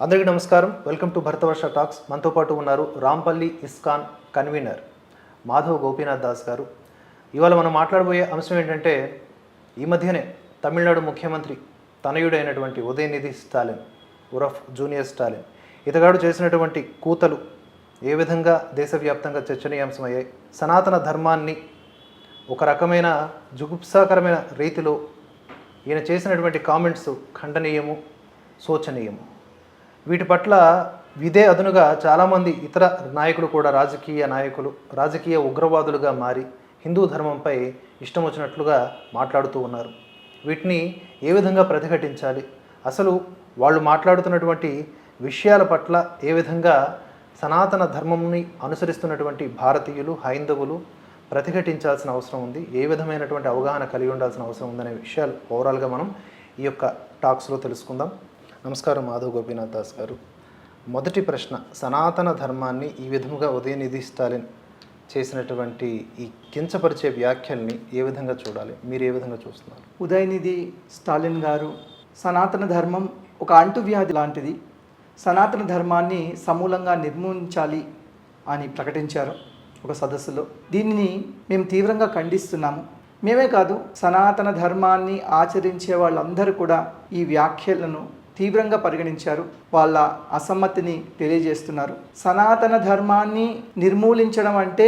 అందరికీ నమస్కారం. Welcome to Bharatavarsha talks. మనతో పాటు ఉన్నారు రాంపల్లి ఇస్కాన్ కన్వీనర్ మాధవ్ గోపీనాథ్ దాస్ గారు. ఇవాళ మనం మాట్లాడబోయే అంశం ఏంటంటే, ఈ మధ్యనే తమిళనాడు ముఖ్యమంత్రి తనయుడైనటువంటి ఉదయనిధి స్టాలిన్ ఉరఫ్ జూనియర్ స్టాలిన్ ఇతగాడు చేసినటువంటి కూతలు ఏ విధంగా దేశవ్యాప్తంగా చర్చనీయాంశమయ్యాయి. సనాతన ధర్మాన్ని ఒక రకమైన జుగుప్సాకరమైన రీతిలో ఈయన చేసినటువంటి కామెంట్స్ ఖండనీయము, శోచనీయము. వీటి పట్ల ఇదే అదునుగా చాలామంది ఇతర నాయకులు కూడా రాజకీయ ఉగ్రవాదులుగా మారి హిందూ ధర్మంపై ఇష్టం వచ్చినట్లుగా మాట్లాడుతూ ఉన్నారు. వీటిని ఏ విధంగా ప్రతిఘటించాలి, అసలు వాళ్ళు మాట్లాడుతున్నటువంటి విషయాల పట్ల ఏ విధంగా సనాతన ధర్మంని అనుసరిస్తున్నటువంటి భారతీయులు, హైందవులు ప్రతిఘటించాల్సిన అవసరం ఉంది, ఏ విధమైనటువంటి అవగాహన కలిగి ఉండాల్సిన అవసరం ఉందనే విషయాలు ఓవరాల్గా మనం ఈ యొక్క టాక్స్లో తెలుసుకుందాం. నమస్కారం మాధవ్ గోపీనాథ్ దాస్ గారు. మొదటి ప్రశ్న, సనాతన ధర్మాన్ని ఈ విధంగా ఉదయనిధి స్టాలిన్ చేసినటువంటి ఈ కించపరిచే వ్యాఖ్యల్ని ఏ విధంగా చూడాలి, మీరు ఏ విధంగా చూస్తున్నారు? ఉదయనిధి స్టాలిన్ గారు సనాతన ధర్మం ఒక అంటువ్యాధి లాంటిది, సనాతన ధర్మాన్ని సమూలంగా నిర్మూలించాలి అని ప్రకటించారు ఒక సదస్సులో. దీనిని మేము తీవ్రంగా ఖండిస్తున్నాము. మేమే కాదు, సనాతన ధర్మాన్ని ఆచరించే వాళ్ళందరూ కూడా ఈ వ్యాఖ్యలను తీవ్రంగా పరిగణించారు, వాళ్ళ అసమ్మతిని తెలియజేస్తున్నారు. సనాతన ధర్మాన్ని నిర్మూలించడం అంటే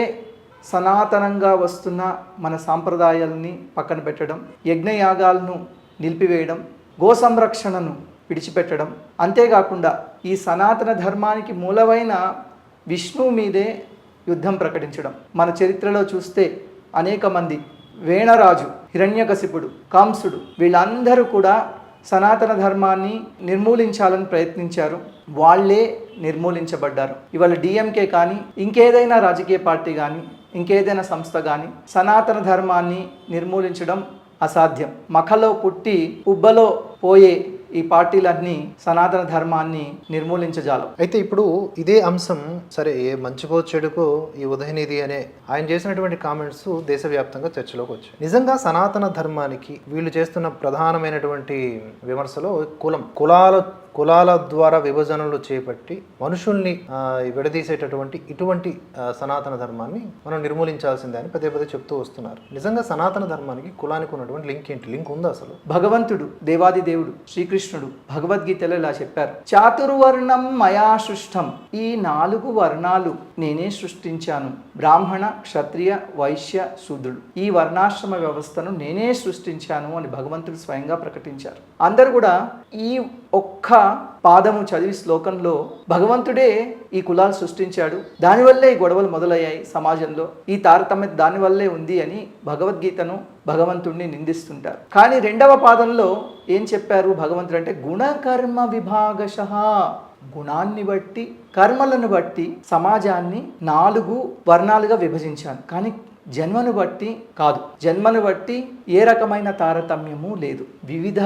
సనాతనంగా వస్తున్న మన సాంప్రదాయాలని పక్కన పెట్టడం, యజ్ఞయాగాలను నిలిపివేయడం, గో సంరక్షణను విడిచిపెట్టడం, అంతేకాకుండా ఈ సనాతన ధర్మానికి మూలమైన విష్ణువు మీదే యుద్ధం ప్రకటించడం. మన చరిత్రలో చూస్తే అనేక మంది, వేణరాజు, హిరణ్యకశిపుడు, కంసుడు, వీళ్ళందరూ కూడా సనాతన ధర్మాన్ని నిర్మూలించాలని ప్రయత్నించారు, వాళ్ళే నిర్మూలించబడ్డారు. ఇవాళ డిఎంకే కానీ, ఇంకేదైనా రాజకీయ పార్టీ కానీ, ఇంకేదైనా సంస్థ కానీ సనాతన ధర్మాన్ని నిర్మూలించడం అసాధ్యం. మఖలో పుట్టి ఉబ్బలో పోయే ఈ పార్టీలన్నీ సనాతన ధర్మాన్ని నిర్మూలించజాలం. అయితే ఇప్పుడు ఇదే అంశం సరే, ఏ మంచికో చెడుకో ఈ ఉదయనిధి అనే ఆయన చేసినటువంటి కామెంట్స్ దేశవ్యాప్తంగా చర్చలోకి వచ్చాయి. నిజంగా సనాతన ధర్మానికి వీళ్ళు చేస్తున్న ప్రధానమైనటువంటి విమర్శలో కులాల ద్వారా విభజనలు చేపట్టి మనుషుల్ని విడదీసేటటువంటి ఇటువంటి సనాతన ధర్మాన్ని మనం నిర్మూలించాల్సిందే అని పదే చెప్తూ వస్తున్నారు. నిజంగా సనాతన ధర్మానికి కులానికి ఉన్నటువంటి లింక్ ఏంటి? లింక్ ఉందా అసలు? భగవంతుడు, దేవాది దేవుడు శ్రీకృష్ణుడు భగవద్గీతలో ఇలా చెప్పారు, చాతుర్వర్ణం మయా సృష్టం, ఈ 4 వర్ణాలు నేనే సృష్టించాను. బ్రాహ్మణ, క్షత్రియ, వైశ్య, శూద్రుడు, ఈ వర్ణాశ్రమ వ్యవస్థను నేనే సృష్టించాను అని భగవంతుడు స్వయంగా ప్రకటించారు. అందరూ కూడా ఈ ఒక్క పాదము చదివి శ్లోకంలో భగవంతుడే ఈ కులాలు సృష్టించాడు, దానివల్లే ఈ గొడవలు మొదలయ్యాయి సమాజంలో, ఈ తారతమ్యం దానివల్లే ఉంది అని భగవద్గీతను, భగవంతుడిని నిందిస్తుంటారు. కానీ 2వ పాదంలో ఏం చెప్పారు భగవంతుడు అంటే, గుణకర్మ విభాగశః, గుణాన్ని బట్టి, కర్మలను బట్టి సమాజాన్ని 4 వర్ణాలుగా విభజించాను, కానీ జన్మను బట్టి కాదు. జన్మను బట్టి ఏ రకమైన తారతమ్యము లేదు. వివిధ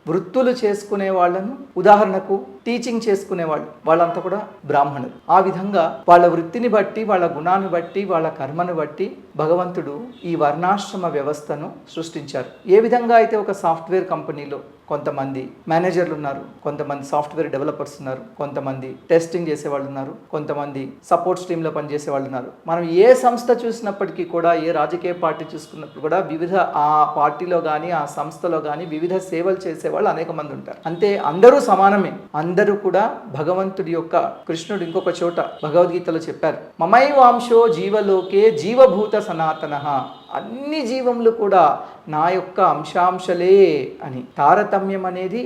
వృత్తులు చేసుకునే వాళ్ళను, ఉదాహరణకు టీచింగ్ చేసుకునే వాళ్ళంతా కూడా బ్రాహ్మణులు. ఆ విధంగా వాళ్ళ వృత్తిని బట్టి, వాళ్ళ గుణాన్ని బట్టి, వాళ్ళ కర్మను బట్టి భగవంతుడు ఈ వర్ణాశ్రమ వ్యవస్థను సృష్టించారు. ఏ విధంగా అయితే ఒక సాఫ్ట్వేర్ కంపెనీలో కొంతమంది మేనేజర్లు ఉన్నారు, కొంతమంది సాఫ్ట్వేర్ డెవలపర్స్ ఉన్నారు, కొంతమంది టెస్టింగ్ చేసేవాళ్ళు ఉన్నారు, కొంతమంది సపోర్ట్ స్ట్రీమ్లో పనిచేసే వాళ్ళు ఉన్నారు. మనం ఏ సంస్థ చూసినప్పటికీ కూడా, ఏ రాజకీయ పార్టీ చూసుకున్నప్పుడు కూడా వివిధ ఆ పార్టీలో కానీ, ఆ సంస్థలో కానీ వివిధ సేవలు చేసే వాళ్ళు అనేక మంది ఉంటారు. అంతే, అందరూ సమానమే. అందరూ కూడా భగవంతుడి యొక్క, కృష్ణుడు ఇంకొక చోట భగవద్గీతలో చెప్పారు, మమైవాంశో జీవలోకే జీవభూత సనాతనః, అన్ని జీవములు కూడా నా యొక్క అంశాంశలే అని. తారతమ్యం అనేది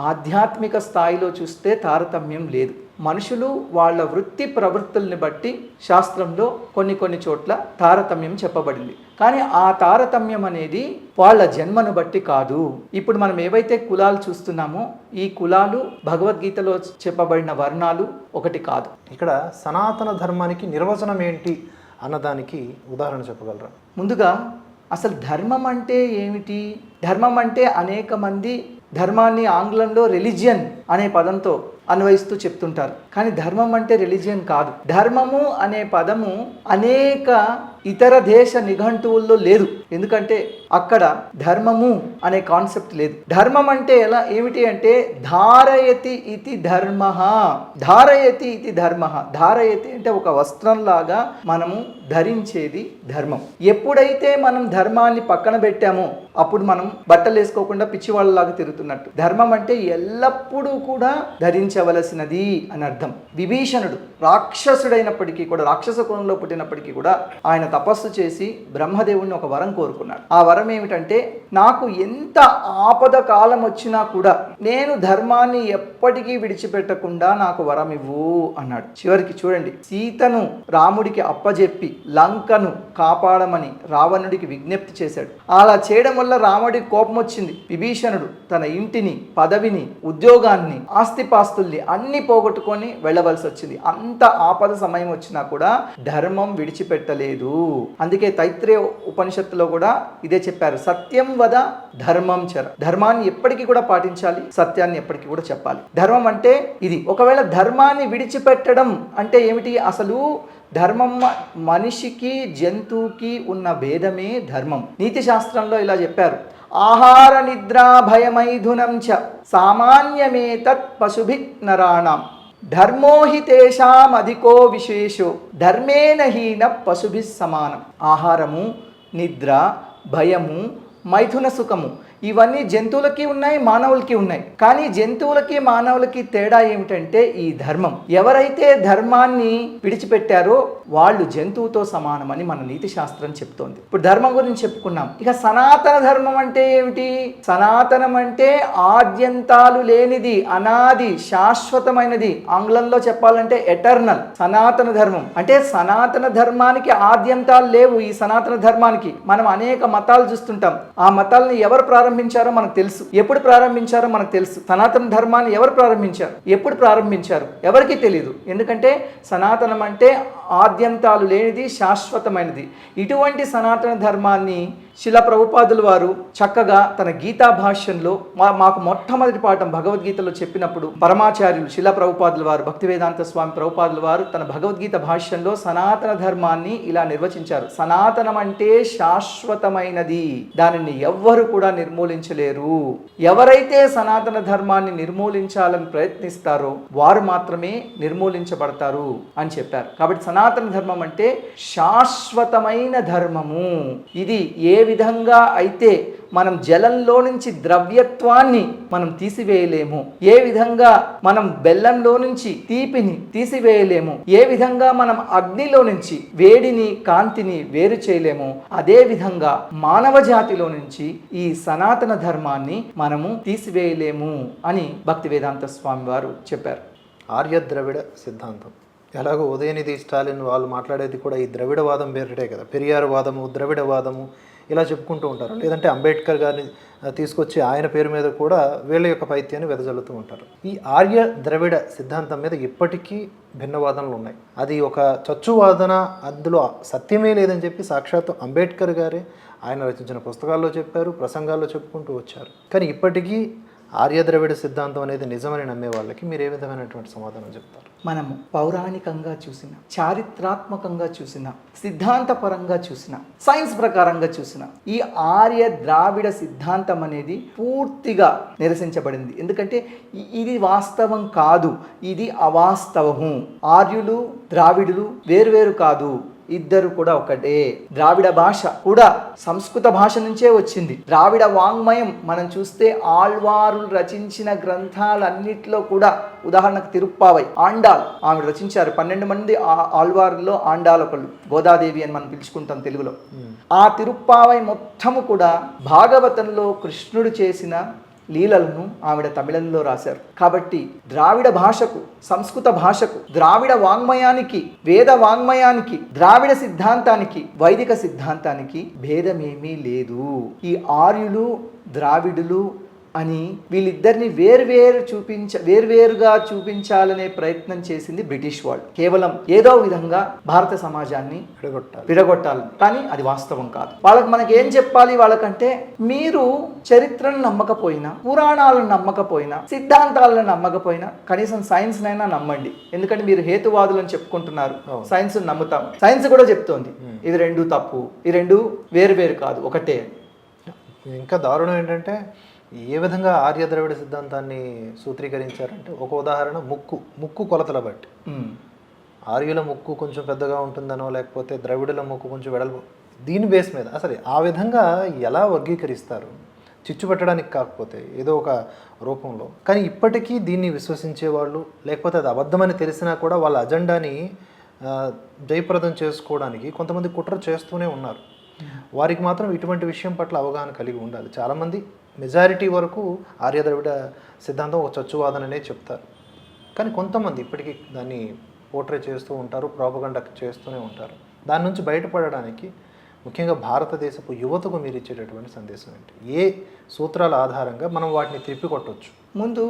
ఆధ్యాత్మిక స్థాయిలో చూస్తే తారతమ్యం లేదు. మనుషులు వాళ్ళ వృత్తి ప్రవృత్తుల్ని బట్టి శాస్త్రంలో కొన్ని చోట్ల తారతమ్యం చెప్పబడింది, కానీ ఆ తారతమ్యం అనేది వాళ్ళ జన్మను బట్టి కాదు. ఇప్పుడు మనం ఏవైతే కులాలు చూస్తున్నామో, ఈ కులాలు భగవద్గీతలో చెప్పబడిన వర్ణాలు ఒకటి కాదు. ఇక్కడ సనాతన ధర్మానికి నిర్వచనం ఏంటి అన్నదానికి ఉదాహరణ చెప్పగలరా? ముందుగా అసలు ధర్మం అంటే ఏమిటి? ధర్మం అంటే అనేక మంది ధర్మాన్ని ఆంగ్లంలో రిలీజియన్ అనే పదంతో అన్వయిస్తూ చెప్తుంటారు, కానీ ధర్మం అంటే రిలీజియన్ కాదు. ధర్మము అనే పదము అనేక ఇతర దేశ నిఘంటువుల్లో లేదు. ఎందుకంటే అక్కడ ధర్మము అనే కాన్సెప్ట్ లేదు. ధర్మం అంటే ఎలా ఏమిటి అంటే ధారయతి ఇది ధర్మ, ధారయతి ఇది ధర్మ. ధారయతి అంటే ఒక వస్త్రంలాగా మనము ధరించేది ధర్మం. ఎప్పుడైతే మనం ధర్మాన్ని పక్కన పెట్టామో అప్పుడు మనం బట్టలు వేసుకోకుండా పిచ్చివాళ్ళలాగా తిరుగుతున్నట్టు. ధర్మం అంటే ఎల్లప్పుడూ కూడా ధరించవలసినది అని అర్థం. విభీషణుడు రాక్షసుడైనప్పటికీ కూడా, రాక్షస కులంలో పుట్టినప్పటికీ కూడా ఆయన తపస్సు చేసి బ్రహ్మదేవుడిని ఒక వరం కోరుకున్నాడు. ఆ వరం ఏమిటంటే నాకు ఎంత ఆపద కాలం వచ్చినా కూడా నేను ధర్మాన్ని ఎప్పటికీ విడిచిపెట్టకుండా నాకు వరం ఇవ్వు అన్నాడు. చివరికి చూడండి, సీతను రాముడికి అప్పజెప్పి లంకను కాపాడమని రావణుడికి విజ్ఞప్తి చేశాడు. అలా చేయడం వల్ల రాముడికి కోపం వచ్చింది. విభీషణుడు తన ఇంటిని, పదవిని, ఉద్యోగాన్ని, ఆస్తిపాస్తుల్ని అన్ని పోగొట్టుకొని వెళ్ళవలసి వచ్చింది. అంత ఆపద సమయం వచ్చినా కూడా ధర్మం విడిచిపెట్టలేదు. అందుకే తైత్రేయ ఉపనిషత్తులో కూడా ఇదే చెప్పారు, సత్యం వద ధర్మం చర. ధర్మాన్ని ఎప్పటికీ కూడా పాటించాలి, సత్యాన్ని ఎప్పటికీ కూడా చెప్పాలి. ధర్మం అంటే ఇది. ఒకవేళ ధర్మాన్ని విడిచిపెట్టడం అంటే ఏమిటి? అసలు ధర్మం మనిషికి జంతువుకి ఉన్న భేదమే ధర్మం. నీతి శాస్త్రంలో ఇలా చెప్పారు, ఆహార నిద్రా భయమైథునం చ సామాన్యమేతత్ పశుభి నరాణం ధర్మో హి తేషాం అధికో విశేషో ధర్మేన హీన పశుభి సమానం. ఆహారము, నిద్ర, భయము, మైథున సుఖము ఇవన్నీ జంతువులకి ఉన్నాయి, మానవులకి ఉన్నాయి. కానీ జంతువులకి మానవులకి తేడా ఏమిటంటే ఈ ధర్మం. ఎవరైతే ధర్మాన్ని విడిచిపెట్టారో వాళ్ళు జంతువుతో సమానమని మన నీతి శాస్త్రం చెప్తోంది. ఇప్పుడు ధర్మం గురించి చెప్పుకున్నాం. ఇక సనాతన ధర్మం అంటే ఏమిటి? సనాతనం అంటే ఆద్యంతాలు లేనిది, అనాది, శాశ్వతమైనది. ఆంగ్లంలో చెప్పాలంటే ఎటర్నల్. సనాతన ధర్మం అంటే సనాతన ధర్మానికి ఆద్యంతాలు లేవు. ఈ సనాతన ధర్మానికి మనం అనేక మతాలు చూస్తుంటాం. ఆ మతాలని ఎవరు ప్రారంభించారో మనకు తెలుసు, ఎప్పుడు ప్రారంభించారో మనకు తెలుసు. సనాతన ధర్మాన్ని ఎవరు ప్రారంభించారు, ఎప్పుడు ప్రారంభించారు ఎవరికీ తెలియదు. ఎందుకంటే సనాతనం అంటే ఆద్యంతాలు లేనిది, శాశ్వతమైనది. ఇటువంటి సనాతన ధర్మాన్ని శిలా ప్రభుపాదుల వారు చక్కగా తన గీతా భాష్యంలో మాకు మొట్టమొదటి పాఠం భగవద్గీతలో చెప్పినప్పుడు పరమాచార్యులు శిలా ప్రభుపాదుల వారు, భక్తివేదాంత స్వామి ప్రభుపాదుల వారు తన భగవద్గీత భాష్యంలో సనాతన ధర్మాన్ని ఇలా నిర్వచించారు. సనాతనం అంటే శాశ్వతమైనది, దానిని ఎవ్వరు కూడా నిర్మూలించలేరు. ఎవరైతే సనాతన ధర్మాన్ని నిర్మూలించాలని ప్రయత్నిస్తారో వారు మాత్రమే నిర్మూలించబడతారు అని చెప్పారు. కాబట్టి సనాతన ధర్మం అంటే శాశ్వతమైన ధర్మము. ఇది ఏ విధంగా అయితే మనం జలంలో నుంచి ద్రవ్యత్వాన్ని మనం తీసివేయలేము, ఏ విధంగా మనం బెల్లంలో నుంచి తీపిని తీసివేయలేము, ఏ విధంగా మనం అగ్నిలో నుంచి వేడిని, కాంతిని వేరు చేయలేము, అదే విధంగా మానవ జాతిలో నుంచి ఈ సనాతన ధర్మాన్ని మనము తీసివేయలేము అని భక్తివేదాంత స్వామి వారు చెప్పారు. ఆర్య ద్రవిడ సిద్ధాంతం ఎలాగో ఉదయనిధి స్టాలిన్ వాళ్ళు మాట్లాడేది కూడా ఈ ద్రవిడవాదం పేరిటే కదా. పెరియార్ వాదము, ద్రవిడవాదము ఇలా చెప్పుకుంటూ ఉంటారు. లేదంటే అంబేద్కర్ గారిని తీసుకొచ్చి ఆయన పేరు మీద కూడా వీళ్ళ యొక్క పైత్యాన్ని వెదజల్లుతూ ఉంటారు. ఈ ఆర్య ద్రవిడ సిద్ధాంతం మీద ఇప్పటికీ భిన్నవాదనలు ఉన్నాయి. అది ఒక చచ్చువాదన, అందులో సత్యమే లేదని చెప్పి సాక్షాత్తు అంబేద్కర్ గారే ఆయన రచించిన పుస్తకాల్లో చెప్పారు, ప్రసంగాల్లో చెప్పుకుంటూ వచ్చారు. కానీ ఇప్పటికీ ఆర్య ద్రవిడ సిద్ధాంతం అనేది నిజమని నమ్మే వాళ్ళకి మీరు ఏ విధమైనటువంటి సమాధానం చెప్తారు? మనము పౌరాణికంగా చూసిన, చారిత్రాత్మకంగా చూసిన, సిద్ధాంతపరంగా చూసిన, సైన్స్ ప్రకారంగా చూసిన ఈ ఆర్య ద్రావిడ సిద్ధాంతం అనేది పూర్తిగా నిరసించబడింది. ఎందుకంటే ఇది వాస్తవం కాదు, ఇది అవాస్తవము. ఆర్యులు, ద్రావిడులు వేరువేరు కాదు, ఇద్దరు కూడా ఒకటే. ద్రావిడ భాష కూడా సంస్కృత భాష నుంచే వచ్చింది. ద్రావిడ వాంగ్మయం మనం చూస్తే ఆళ్వారులు రచించిన గ్రంథాలన్నిట్లో కూడా, ఉదాహరణకు తిరుప్పావై, ఆండాల్ ఆమె రచించారు. 12 మంది ఆళ్వారుల్లో ఆండాల్ ఒకళ్ళు, గోదాదేవి అని మనం పిలుచుకుంటాం తెలుగులో. ఆ తిరుప్పావై మొత్తము కూడా భాగవతంలో కృష్ణుడు చేసిన లీలలను ఆవిడ తమిళంలో రాశారు. కాబట్టి ద్రావిడ భాషకు, సంస్కృత భాషకు, ద్రావిడ వాంగ్మయానికి, వేద వాంగ్మయానికి, ద్రావిడ సిద్ధాంతానికి, వైదిక సిద్ధాంతానికి భేదమేమీ లేదు. ఈ ఆర్యులు, ద్రావిడులు అని వీళ్ళిద్దరిని వేరువేరుగా చూపించాలనే ప్రయత్నం చేసింది బ్రిటిష్ వాళ్ళు. కేవలం ఏదో విధంగా భారత సమాజాన్ని విడగొట్టాలి, కానీ అది వాస్తవం కాదు. వాళ్ళకి మనకి ఏం చెప్పాలి? వాళ్ళకంటే మీరు చరిత్రను నమ్మకపోయినా, పురాణాలను నమ్మకపోయినా, సిద్ధాంతాలను నమ్మకపోయినా కనీసం సైన్స్ నైనా నమ్మండి. ఎందుకంటే మీరు హేతువాదులను చెప్పుకుంటున్నారు, సైన్స్ నమ్ముతాం. సైన్స్ కూడా చెప్తోంది ఇది రెండు తప్పు, ఈ రెండు వేరు కాదు, ఒకటే. ఇంకా దారుణం ఏంటంటే ఏ విధంగా ఆర్య ద్రవిడ సిద్ధాంతాన్ని సూత్రీకరించారంటే, ఒక ఉదాహరణ ముక్కు కొలతల బట్టి. ఆర్యుల ముక్కు కొంచెం పెద్దగా ఉంటుందనో, లేకపోతే ద్రవిడుల ముక్కు కొంచెం వెడల్పు, దీని బేస్ మీద అసలు ఆ విధంగా ఎలా వర్గీకరిస్తారు? చిచ్చు పెట్టడానికి కాకపోతే ఏదో ఒక రూపంలో. కానీ ఇప్పటికీ దీన్ని విశ్వసించే వాళ్ళు, లేకపోతే అది అబద్ధమని తెలిసినా కూడా వాళ్ళ అజెండాని జయప్రదం చేసుకోవడానికి కొంతమంది కుట్ర చేస్తూనే ఉన్నారు. వారికి మాత్రం ఇటువంటి విషయం పట్ల అవగాహన కలిగి ఉండాలి. చాలామంది మెజారిటీ వరకు ఆర్య ద్రవిడ సిద్ధాంతం ఒక చచ్చువాదననే చెప్తారు. కానీ కొంతమంది ఇప్పటికీ దాన్ని పోర్ట్రే చేస్తూ ఉంటారు, ప్రాపగండా చేస్తూనే ఉంటారు. దాని నుంచి బయటపడడానికి ముఖ్యంగా భారతదేశపు యువతకు మీరు ఇచ్చేటటువంటి సందేశం ఏంటి? ఏ సూత్రాల ఆధారంగా మనం వాటిని తిప్పికొట్టవచ్చు? ముందు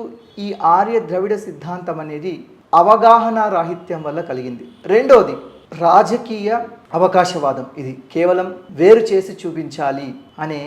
ఈ ఆర్య ద్రవిడ సిద్ధాంతం అనేది అవగాహన రాహిత్యం వల్ల కలిగింది. రెండోది రాజకీయ అవకాశవాదం. ఇది కేవలం వేరు చేసి చూపించాలి అనే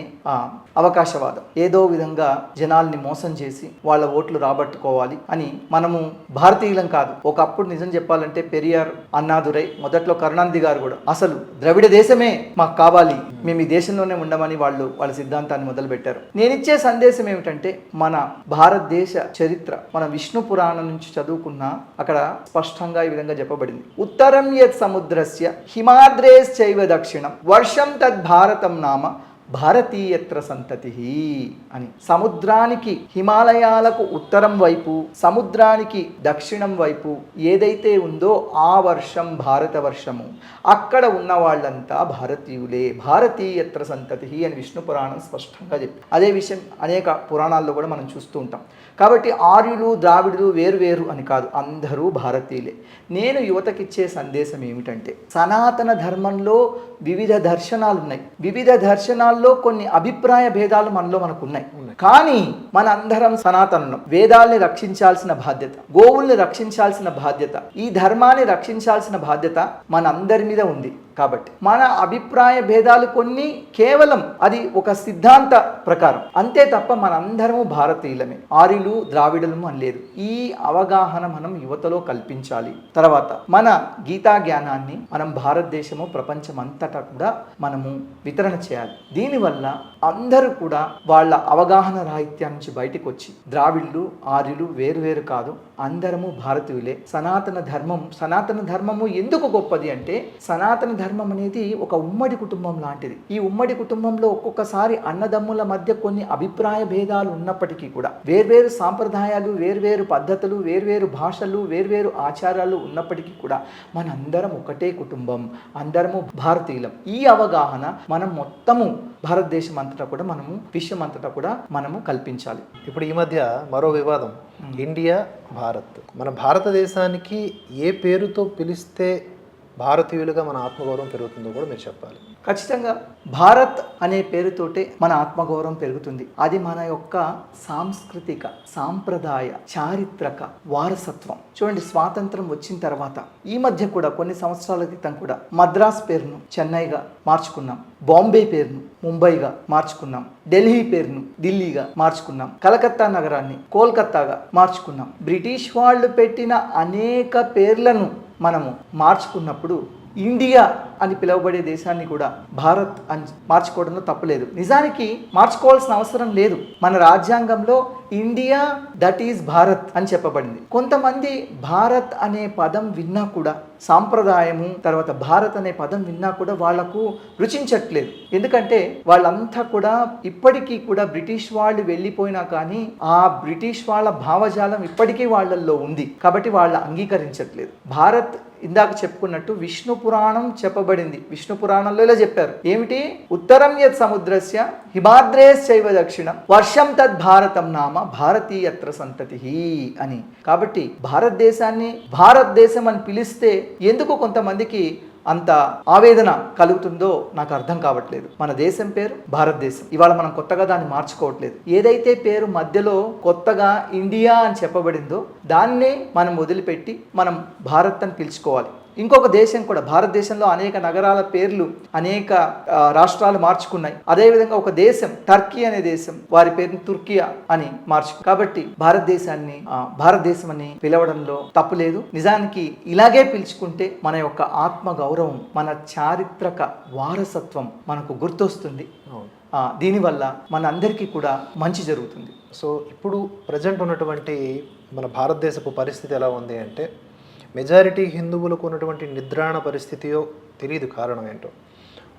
అవకాశవాదం. ఏదో విధంగా జనాల్ని మోసం చేసి వాళ్ళ ఓట్లు రాబట్టుకోవాలి అని. మనము భారతీయులం కాదు. ఒకప్పుడు నిజం చెప్పాలంటే పెరియార్, అన్నాదురై, మొదట్లో కరుణానిధి గారు కూడా అసలు ద్రవిడ దేశమే మాకు కావాలి, మేము ఈ దేశంలోనే ఉండమని వాళ్ళ సిద్ధాంతాన్ని మొదలుపెట్టారు. నేనిచ్చే సందేశం ఏమిటంటే, మన భారతదేశ చరిత్ర మన విష్ణు పురాణం నుంచి చదువుకున్నా అక్కడ స్పష్టంగా ఈ విధంగా చెప్పబడింది. ఉత్తరం యత్ సముద్రస్య హిమాద్రేశ్చైవ దక్షిణం వర్షం తద్ భారతం నామ భారతీయత్ర సంతతి అని. సముద్రానికి, హిమాలయాలకు ఉత్తరం వైపు, సముద్రానికి దక్షిణం వైపు ఏదైతే ఉందో ఆ వర్షం భారత వర్షము. అక్కడ ఉన్న వాళ్ళంతా భారతీయులే, భారతీయత్ర సంతతి అని విష్ణు పురాణం స్పష్టంగా చెప్పి, అదే విషయం అనేక పురాణాల్లో కూడా మనం చూస్తూ ఉంటాం. కాబట్టి ఆర్యులు ద్రావిడులు వేరు వేరు అని కాదు, అందరూ భారతీయులే. నేను యువతకిచ్చే సందేశం ఏమిటంటే, సనాతన ధర్మంలో వివిధ దర్శనాలు ఉన్నాయి. వివిధ దర్శనాల్లో కొన్ని అభిప్రాయ భేదాలు మనకు ఉన్నాయి. కానీ మన అందరం సనాతనం. వేదాల్ని రక్షించాల్సిన బాధ్యత, గోవుల్ని రక్షించాల్సిన బాధ్యత, ఈ ధర్మాన్ని రక్షించాల్సిన బాధ్యత మనందరి మీద ఉంది. కాబట్టి మన అభిప్రాయ భేదాలు కొన్ని కేవలం అది ఒక సిద్ధాంత ప్రకారం అంతే తప్ప మనందరము భారతీయులమే, ఆర్యులు ద్రావిడులము అని లేదు. ఈ అవగాహన మనం యువతలో కల్పించాలి. తర్వాత మన గీతా జ్ఞానాన్ని మనం భారతదేశము ప్రపంచం అంతటా కూడా మనము వితరణ చేయాలి. దీనివల్ల అందరూ కూడా వాళ్ళ అవగాహన రాహిత్యం నుంచి బయటకు వచ్చి ద్రావిడులు ఆర్యులు వేరు వేరు కాదు, అందరము భారతీయులే. సనాతన ధర్మము ఎందుకు గొప్పది అంటే, సనాతన ధర్మం అనేది ఒక ఉమ్మడి కుటుంబం లాంటిది. ఈ ఉమ్మడి కుటుంబంలో ఒక్కొక్కసారి అన్నదమ్ముల మధ్య కొన్ని అభిప్రాయ భేదాలు ఉన్నప్పటికీ కూడా, వేర్వేరు సాంప్రదాయాలు, వేర్వేరు పద్ధతులు, వేర్వేరు భాషలు, వేర్వేరు ఆచారాలు ఉన్నప్పటికీ కూడా మనందరం ఒకటే కుటుంబం, అందరము భారతీయులం. ఈ అవగాహన మనం మొత్తము భారతదేశం అంతటా కూడా మనము, విశ్వం అంతటా కూడా మనము కల్పించాలి. ఇప్పుడు ఈ మధ్య మరో వివాదం, ఇండియా భారత్. మన భారతదేశానికి ఏ పేరుతో పిలిస్తే భారతీయులుగా మన ఆత్మగౌరవం పెరుగుతుందో కూడా మీరు చెప్పాలి. ఖచ్చితంగా భారత్ అనే పేరుతోటే మన ఆత్మగౌరవం పెరుగుతుంది. అది మన యొక్క సాంస్కృతిక, సాంప్రదాయ, చారిత్రక వారసత్వం. చూడండి, స్వాతంత్రం వచ్చిన తర్వాత ఈ మధ్య కూడా కొన్ని సంవత్సరాల క్రితం కూడా మద్రాస్ పేరును చెన్నైగా మార్చుకున్నాం, బాంబే పేరును ముంబైగా మార్చుకున్నాం, ఢిల్లీ పేరును ఢిల్లీగా మార్చుకున్నాం, కలకత్తా నగరాన్ని కోల్కత్తాగా మార్చుకున్నాం. బ్రిటిష్ వాళ్ళు పెట్టిన అనేక పేర్లను మనము మార్చుకున్నప్పుడు ఇండియా అని పిలువబడే దేశాన్ని కూడా భారత్ అని మార్చుకోవడంలో తప్పులేదు. నిజానికి మార్చుకోవాల్సిన అవసరం లేదు. మన రాజ్యాంగంలో ఇండియా దట్ ఈజ్ భారత్ అని చెప్పబడింది. కొంతమంది భారత్ అనే పదం విన్నా కూడా, సాంప్రదాయము తర్వాత భారత్ అనే పదం విన్నా కూడా వాళ్లకు రుచించట్లేదు. ఎందుకంటే వాళ్ళంతా కూడా ఇప్పటికీ కూడా బ్రిటిష్ వాళ్ళు వెళ్ళిపోయినా కానీ ఆ బ్రిటిష్ వాళ్ళ భావజాలం ఇప్పటికీ వాళ్ళల్లో ఉంది. కాబట్టి వాళ్ళు అంగీకరించట్లేదు. భారత్ ఇందాక చెప్పుకున్నట్టు విష్ణు పురాణం చెప్పబడింది. విష్ణు పురాణంలో ఇలా చెప్పారు, ఏమిటి? ఉత్తరం యత్ సముద్రస్య హిమాద్రేశ్చైవ దక్షిణం వర్షం తద్ భారతం నామ భారతీయత్ర సంతతి అని. కాబట్టి భారతదేశాన్ని భారతదేశం అని పిలిస్తే ఎందుకు కొంతమందికి అంత ఆవేదన కలుగుతుందో నాకు అర్థం కావట్లేదు. మన దేశం పేరు భారతదేశం. ఇవాళ మనం కొత్తగా దాన్ని మార్చుకోవట్లేదు. ఏదైతే పేరు మధ్యలో కొత్తగా ఇండియా అని చెప్పబడిందో దాన్నే మనం వదిలిపెట్టి మనం భారత్ అని పిలుచుకోవాలి. ఇంకొక దేశం కూడా, భారతదేశంలో అనేక నగరాల పేర్లు అనేక రాష్ట్రాలు మార్చుకున్నాయి. అదేవిధంగా ఒక దేశం, టర్కీ అనే దేశం, వారి పేరుని తుర్కియా అని కాబట్టి భారతదేశాన్ని భారతదేశం అని పిలవడంలో తప్పు లేదు. నిజానికి ఇలాగే పిలుచుకుంటే మన యొక్క ఆత్మ గౌరవం, మన చారిత్రక వారసత్వం మనకు గుర్తొస్తుంది. దీనివల్ల మనందరికీ కూడా మంచి జరుగుతుంది. సో ఇప్పుడు ప్రజెంట్ ఉన్నటువంటి మన భారతదేశపు పరిస్థితి ఎలా ఉంది అంటే, మెజారిటీ హిందువులకు ఉన్నటువంటి నిద్రాణ పరిస్థితియో తెలియదు కారణం ఏంటో,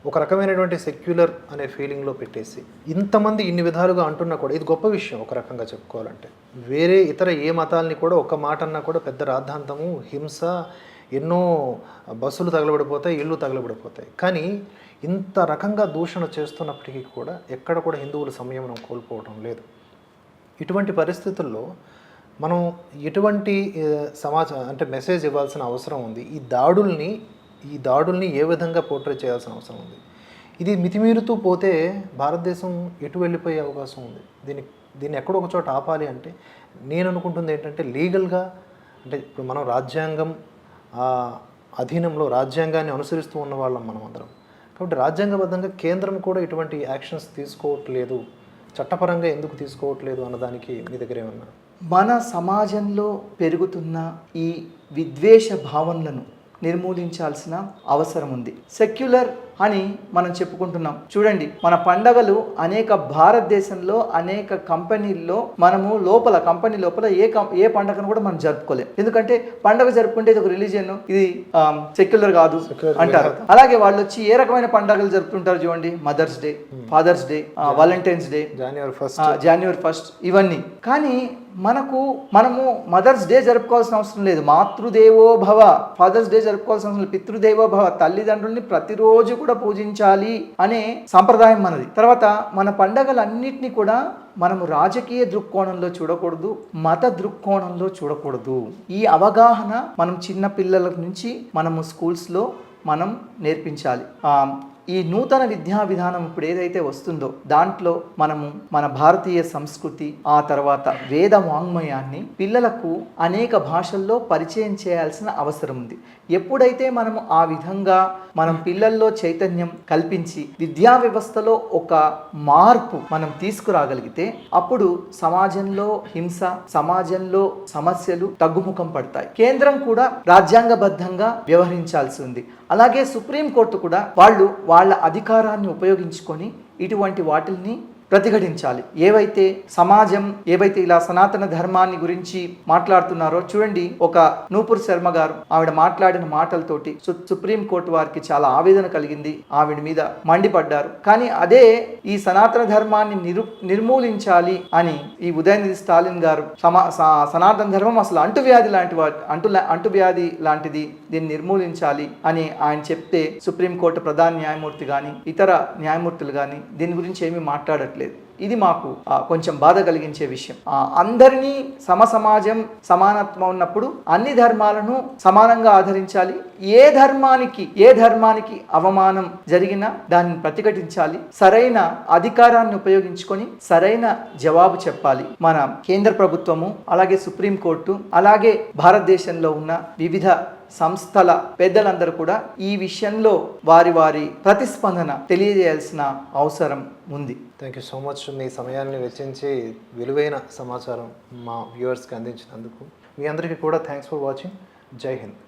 ఒక రకమైనటువంటి సెక్యులర్ అనే ఫీలింగ్లో పెట్టేసి ఇంతమంది ఇన్ని విధాలుగా అంటున్నా కూడా ఇది గొప్ప విషయం ఒక రకంగా చెప్పుకోవాలంటే. వేరే ఇతర ఏ మతాల్ని కూడా ఒక్క మాట అన్నా కూడా పెద్ద రాద్ధాంతము, హింస, ఎన్నో బస్సులు తగలబడిపోతాయి, ఇళ్ళు తగలబడిపోతాయి. కానీ ఇంత రకంగా దూషణ చేస్తున్నప్పటికీ కూడా ఎక్కడ కూడా హిందువుల సంయమనం కోల్పోవడం లేదు. ఇటువంటి పరిస్థితుల్లో మనం ఎటువంటి సమాచారం అంటే మెసేజ్ ఇవ్వాల్సిన అవసరం ఉంది, ఈ దాడుల్ని ఏ విధంగా పోర్ట్రే చేయాల్సిన అవసరం ఉంది. ఇది మితిమీరుతూ పోతే భారతదేశం ఎటు వెళ్ళిపోయే అవకాశం ఉంది. దీన్ని ఎక్కడో ఒక చోట ఆపాలి అంటే నేను అనుకుంటుంది ఏంటంటే, లీగల్గా అంటే ఇప్పుడు మనం రాజ్యాంగం అధీనంలో రాజ్యాంగాన్ని అనుసరిస్తూ ఉన్న వాళ్ళం మనం అందరం. కాబట్టి రాజ్యాంగబద్ధంగా కేంద్రం కూడా ఇటువంటి యాక్షన్స్ తీసుకోవట్లేదు, చట్టపరంగా ఎందుకు తీసుకోవట్లేదు అన్నదానికి మీ దగ్గర ఏమన్నా? మన సమాజంలో పెరుగుతున్న ఈ విద్వేష భావనలను నిర్మూలించాల్సిన అవసరం ఉంది. సెక్యులర్ అని మనం చెప్పుకుంటున్నాం. చూడండి, మన పండగలు అనేక భారతదేశంలో అనేక కంపెనీల్లో మనము కంపెనీ లోపల ఏ పండగను కూడా మనం జరుపుకోలేం. ఎందుకంటే పండగ జరుపుకుంటే ఇది ఒక రిలీజియన్, ఇది సెక్యులర్ కాదు అంటారు. అలాగే వాళ్ళు వచ్చి ఏ రకమైన పండుగలు జరుపుతుంటారు చూడండి, Mother's Day, Father's Day, Valentine's Day, జనవరి 1 ఇవన్నీ. కానీ మనము మదర్స్ డే జరుపుకోవాల్సిన అవసరం లేదు, మాతృదేవో భవ. ఫాదర్స్ డే జరుపుకోవాల్సిన అవసరం లేదు, పితృదేవో భవ. తల్లిదండ్రుల్ని ప్రతిరోజు కూడా పూజించాలి అనే సంప్రదాయం మనది. తర్వాత మన పండగలన్నిటినీ కూడా మనము రాజకీయ దృక్కోణంలో చూడకూడదు, మత దృక్కోణంలో చూడకూడదు. ఈ అవగాహన మనం చిన్న పిల్లల నుంచి మనము స్కూల్స్లో మనం నేర్పించాలి. ఈ నూతన విద్యా విధానం ఇప్పుడు ఏదైతే వస్తుందో దాంట్లో మనము మన భారతీయ సంస్కృతి, ఆ తర్వాత వేద వాంగ్మయాన్ని పిల్లలకు అనేక భాషల్లో పరిచయం చేయాల్సిన అవసరం ఉంది. ఎప్పుడైతే మనము ఆ విధంగా మనం పిల్లల్లో చైతన్యం కల్పించి విద్యా వ్యవస్థలో ఒక మార్పు మనం తీసుకురాగలిగితే అప్పుడు సమాజంలో హింస, సమాజంలో సమస్యలు తగ్గుముఖం పడతాయి. కేంద్రం కూడా రాజ్యాంగబద్ధంగా వ్యవహరించాల్సి ఉంది. అలాగే సుప్రీంకోర్టు కూడా వాళ్ళ అధికారాన్ని ఉపయోగించుకొని ఇటువంటి వాటిల్ని ప్రతిఘటించాలి. ఏవైతే ఇలా సనాతన ధర్మాన్ని గురించి మాట్లాడుతున్నారో చూడండి, ఒక నూపూర్ శర్మ గారు ఆవిడ మాట్లాడిన మాటలతోటి సుప్రీంకోర్టు వారికి చాలా ఆవేదన కలిగింది, ఆవిడ మీద మండిపడ్డారు. కానీ అదే ఈ సనాతన ధర్మాన్ని నిర్మూలించాలి అని ఈ ఉదయనిధి స్టాలిన్ గారు సనాతన ధర్మం అసలు అంటువ్యాధి లాంటిది, దీన్ని నిర్మూలించాలి అని ఆయన చెప్తే సుప్రీంకోర్టు ప్రధాన న్యాయమూర్తి కానీ ఇతర న్యాయమూర్తులు కానీ దీని గురించి ఏమీ మాట్లాడట్లేదు. ఇది మాకు కొంచెం బాధ కలిగించే విషయం. అందరినీ సమాజం సమానత్వం ఉన్నప్పుడు అన్ని ధర్మాలను సమానంగా ఆదరించాలి. ఏ ధర్మానికి అవమానం జరిగినా దాన్ని ప్రతిఘటించాలి. సరైన అధికారాన్ని ఉపయోగించుకొని సరైన జవాబు చెప్పాలి. మన కేంద్ర ప్రభుత్వము, అలాగే సుప్రీంకోర్టు, అలాగే భారతదేశంలో ఉన్న వివిధ సంస్థల పెద్దలందరూ కూడా ఈ విషయంలో వారి ప్రతిస్పందన తెలియజేయాల్సిన అవసరం ఉంది. Thank you so much. మీ సమయాన్ని వెచ్చించి విలువైన సమాచారం మా వ్యూవర్స్కి అందించినందుకు మీ అందరికీ కూడా థ్యాంక్స్ ఫర్ వాచింగ్. జై హింద్.